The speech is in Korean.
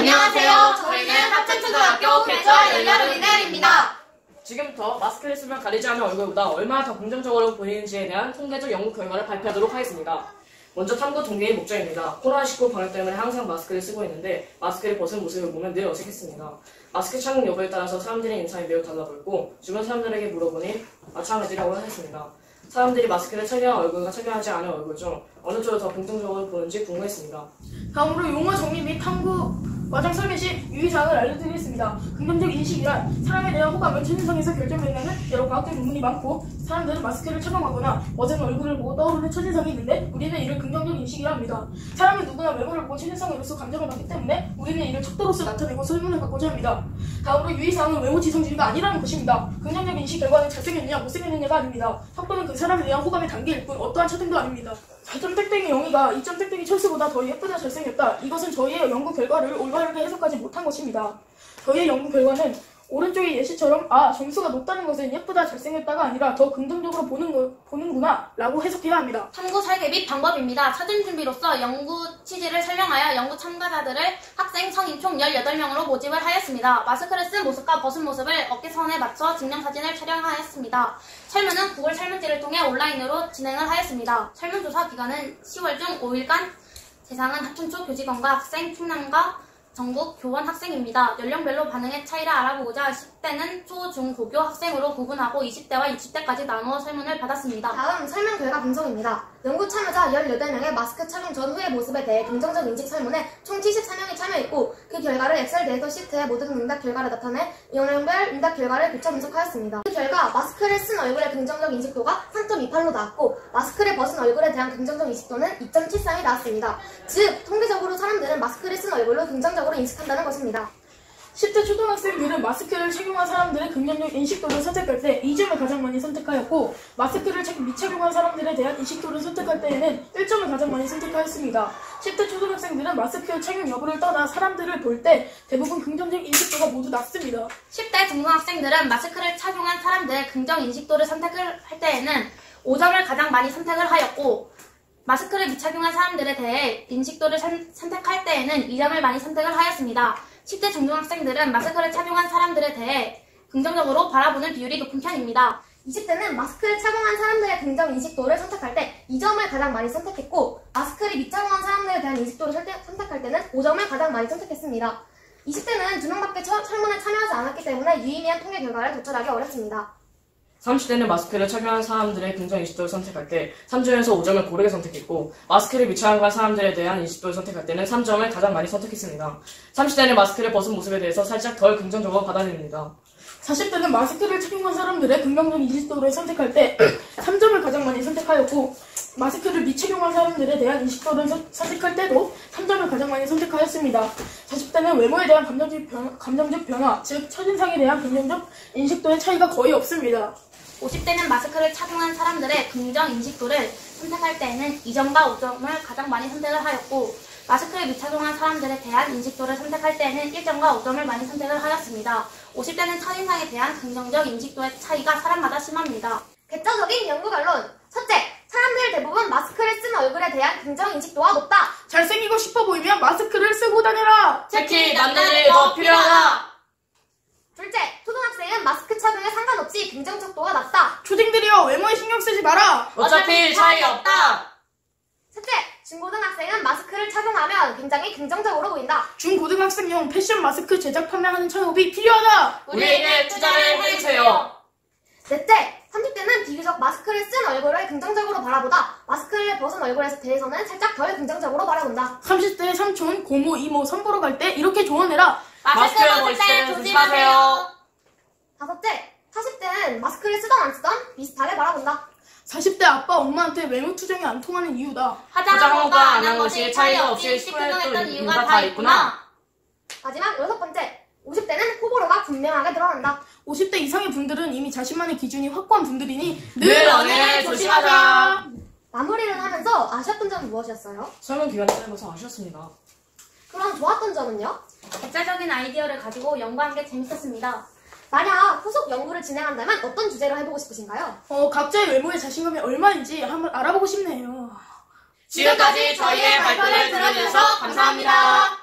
안녕하세요. 저희는 합천초등학교 개철 18인들입니다. 지금부터 마스크를 쓰면 가리지 않는 얼굴보다 얼마나 더 긍정적으로 보이는지에 대한 통계적 연구 결과를 발표하도록 하겠습니다. 먼저 탐구 동기의 목적입니다. 코로나19 방역 때문에 항상 마스크를 쓰고 있는데 마스크를 벗은 모습을 보면 늘 어색했습니다. 마스크 착용 여부에 따라서 사람들의 인상이 매우 달라 보였고 주변 사람들에게 물어보니 마찬가지라고 했습니다. 사람들이 마스크를 착용한 얼굴과 착용하지 않은 얼굴 중 어느 쪽을 더 긍정적으로 보는지 궁금했습니다. 다음으로 용어 정리 및 탐구 과정 설명 시 유의사항을 알려드리겠습니다. 긍정적 인식이란 사람에 대한 호감은 첫인상에서 결정된다는 여러 과학적 논문이 많고 사람들은 마스크를 착용하거나 멋진 얼굴을 보고 떠오르는 첫인상이 있는데 우리는 이를 긍정적 인식이라 합니다. 사람은 누구나 외모를 보고 첫인상으로서 감정을 받기 때문에 우리는 이를 척도로서 나타내고 설문을 받고자 합니다. 다음으로 유의사항은 외모 지성주의가 아니라는 것입니다. 긍정적 인식 결과는 잘생겼느냐 못생겼느냐가 아닙니다. 척도는 그 사람에 대한 호감의 단계일 뿐 어떠한 차등도 아닙니다. 4점 땡땡이 영희가 2점 땡땡이 철수보다 더 예쁘다 잘생겼다. 이것은 저희의 연구 결과를 올바르게 해석하지 못한 것입니다. 저희의 연구 결과는 오른쪽의 예시처럼 점수가 높다는 것은 예쁘다 잘생겼다가 아니라 더 긍정적으로 보는구나 라고 해석해야 합니다. 탐구 설계 및 방법입니다. 사전 준비로서 연구 취지를 설명하여 연구 참가자들을 학생, 성인 총 18명으로 모집을 하였습니다. 마스크를 쓴 모습과 벗은 모습을 어깨선에 맞춰 증명사진을 촬영하였습니다. 설문은 구글 설문지를 통해 온라인으로 진행을 하였습니다. 설문조사 기간은 10월 중 5일간, 대상은 합천초 교직원과 학생, 충남과 전국 교원 학생입니다. 연령별로 반응의 차이를 알아보고자 10대는 초, 중, 고교 학생으로 구분하고 20대와 60대까지 나누어 설문을 받았습니다. 다음 설문 결과 분석입니다. 연구 참여자 18명의 마스크 착용 전후의 모습에 대해 긍정적 인식 설문에 총 74명이 참여했고 그 결과를 엑셀 데이터 시트에 모든 응답 결과를 나타내 연령별 응답 결과를 교차 분석하였습니다. 그 결과 마스크를 쓴 얼굴의 긍정적 인식도가 3.28로 나왔고 마스크를 벗은 얼굴에 대한 긍정적 인식도는 2.73이 나왔습니다. 즉 통계적으로 사람들은 마스크를 쓴 얼굴로 긍정적으로 인식한다는 것입니다. 10대 초등학생들은 마스크를 착용한 사람들의 긍정적 인식도를 선택할 때 2점을 가장 많이 선택하였고 마스크를 미착용한 사람들에 대한 인식도를 선택할 때에는 1점을 가장 많이 선택하였습니다. 10대 초등학생들은 마스크 착용 여부를 떠나 사람들을 볼 때 대부분 긍정적 인식도가 모두 낮습니다. 10대 중고학생들은 마스크를 착용한 사람들의 긍정 인식도를 선택을 할 때에는 5점을 가장 많이 선택을 하였고 마스크를 미착용한 사람들에 대해 인식도를 선택할 때에는 2점을 많이 선택을 하였습니다. 10대 중등학생들은 마스크를 착용한 사람들에 대해 긍정적으로 바라보는 비율이 높은 편입니다. 20대는 마스크를 착용한 사람들의 긍정 인식도를 선택할 때 2점을 가장 많이 선택했고 마스크를 미착용한 사람들에 대한 인식도를 선택할 때는 5점을 가장 많이 선택했습니다. 20대는 2명밖에 설문에 참여하지 않았기 때문에 유의미한 통계 결과를 도출하기 어렵습니다. 30대는 마스크를 착용한 사람들의 긍정 인식도를 선택할 때 3점에서 5점을 고르게 선택했고 마스크를 미착용한 사람들에 대한 인식도를 선택할 때는 3점을 가장 많이 선택했습니다. 30대는 마스크를 벗은 모습에 대해서 살짝 덜 긍정적으로 받아들입니다. 40대는 마스크를 착용한 사람들의 긍정적 인식도를 선택할 때 3점을 가장 많이 선택하였고 마스크를 미착용한 사람들에 대한 인식도를 선택할 때도 3점을 가장 많이 선택하였습니다. 40대는 외모에 대한 감정적 변화, 즉 첫인상에 대한 긍정적 인식도의 차이가 거의 없습니다. 50대는 마스크를 착용한 사람들의 긍정 인식도를 선택할 때에는 2점과 5점을 가장 많이 선택을 하였고 마스크를 미착용한 사람들에 대한 인식도를 선택할 때에는 1점과 5점을 많이 선택을 하였습니다. 50대는 첫인상에 대한 긍정적 인식도의 차이가 사람마다 심합니다. 객관적인 연구 결론. 첫째, 사람들 대부분 마스크를 쓴 얼굴에 대한 긍정 인식도가 높다. 잘생기고 싶어 보이면 마스크를 쓰고 다녀라. 특히 남들이 더 필요하다. 둘째, 초등학생은 마스크 착용에 상관없이 긍정적도가 낮다. 초딩들이여 외모에 신경 쓰지 마라. 어차피 차이 없다. 셋째, 중고등학생은 마스크를 착용하면 굉장히 긍정적으로 보인다. 중고등학생용 패션 마스크 제작 판매하는 창업이 필요하다. 우리에게 투자를 해주세요. 넷째, 30대는 비교적 마스크를 쓴 얼굴을 긍정적으로 바라보다 마스크를 벗은 얼굴에 대해서는 살짝 덜 긍정적으로 바라본다. 30대의 삼촌, 고모, 이모 선보러 갈 때 이렇게 조언해라. 마스크 벗을 때 조심하세요. 다섯째, 40대는 마스크를 쓰던 안 쓰던 비슷하게 바라본다. 40대 아빠, 엄마한테 외모 투정이 안 통하는 이유다. 화장한 것과 안 한 것이 차이가 없이 시큰둥했던 이유가 다 있구나. 마지막 여섯 번째, 50대는 호불호가 분명하게 드러난다. 50대 이상의 분들은 이미 자신만의 기준이 확고한 분들이니 늘 언행을 조심하자. 마무리를 하면서 아쉬웠던 점은 무엇이었어요? 설문 기간이 짧아서 아쉬웠습니다. 그럼 좋았던 점은요? 독자적인 아이디어를 가지고 연구한 게 재밌었습니다. 만약 후속 연구를 진행한다면 어떤 주제로 해보고 싶으신가요? 각자의 외모에 자신감이 얼마인지 한번 알아보고 싶네요. 지금까지 저희의 발표를 들어주셔서 감사합니다.